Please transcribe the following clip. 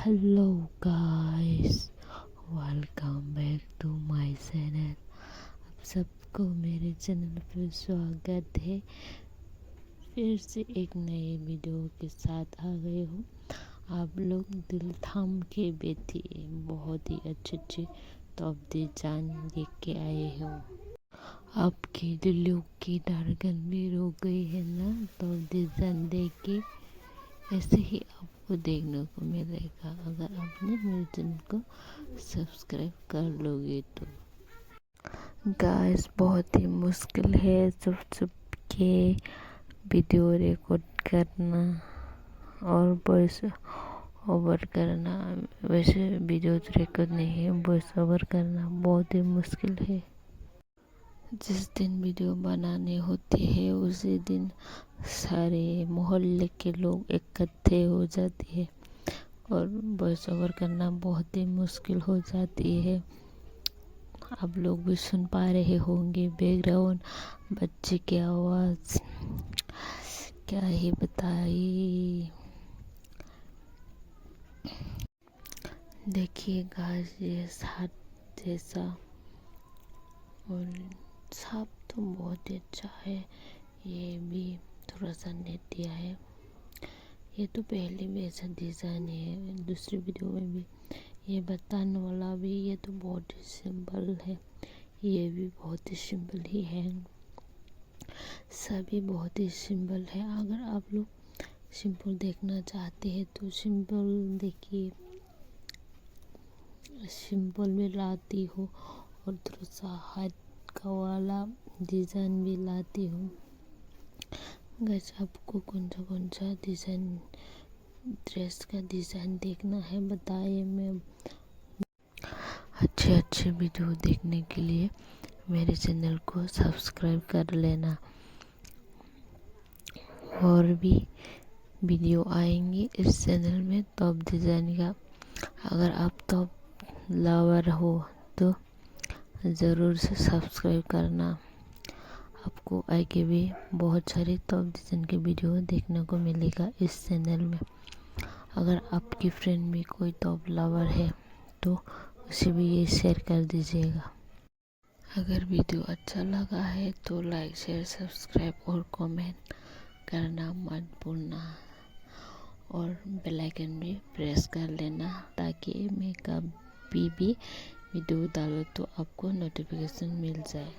Hello guys, welcome back to my channel. आप सबको मेरे चैनल पर स्वागत है। फिर से एक नए वीडियो के साथ आ गए हो। आप लोग दिल थाम के बैठिए, बहुत ही अच्छे टॉप डिजाइन देख के आए हो। आपके दिलों की धड़कन भी रुक गई है ना टॉप डिजाइन देख के। ऐसे ही आपको देखने को मिलेगा अगर आपने मेरे चैनल को सब्सक्राइब कर लोगे तो। गाइस, बहुत ही मुश्किल है चुप के वीडियो रिकॉर्ड करना और वॉइस ओवर करना। वैसे वीडियो रिकॉर्ड नहीं है, वॉइस ओवर करना बहुत ही मुश्किल है। जिस दिन वीडियो बनाने होते हैं उसी दिन सारे मोहल्ले के लोग इकट्ठे हो जाते हैं और वॉइस ओवर करना बहुत ही मुश्किल हो जाती है। आप लोग भी सुन पा रहे होंगे बैकग्राउंड बच्चे की आवाज़, क्या ही बताइए। देखिए गाइस, ये साथ जैसा और साफ तो बहुत ही अच्छा है। ये भी थोड़ा सा नेट दिया है। ये तो पहले भी ऐसा डिज़ाइन है, दूसरी वीडियो में भी ये बताने वाला भी। ये तो बहुत ही सिंपल है, ये भी बहुत ही सिंपल ही है। सभी बहुत ही सिंपल है। अगर आप लोग सिंपल देखना चाहते हैं तो सिंपल देखिए, सिंपल में लाती हूँ और थोड़ा सा हाथ का वाला डिज़ाइन भी लाती हूँ। गाइस, आपको कौन सा डिज़ाइन, ड्रेस का डिज़ाइन देखना है बताइए। मैं अच्छे वीडियो देखने के लिए मेरे चैनल को सब्सक्राइब कर लेना। और भी वीडियो आएंगी इस चैनल में टॉप डिज़ाइन का। अगर आप टॉप लवर हो तो ज़रूर से सब्सक्राइब करना। आपको आगे भी बहुत सारे टॉप डिज़ाइन के वीडियो देखने को मिलेगा इस चैनल में। अगर आपकी फ्रेंड में कोई टॉप लवर है तो उसे भी ये शेयर कर दीजिएगा। अगर वीडियो अच्छा लगा है तो लाइक, शेयर, सब्सक्राइब और कमेंट करना मत भूलना और बेल आइकन भी प्रेस कर लेना ताकि मैं कभी भी वीडियो डालो तो आपको नोटिफिकेशन मिल जाए।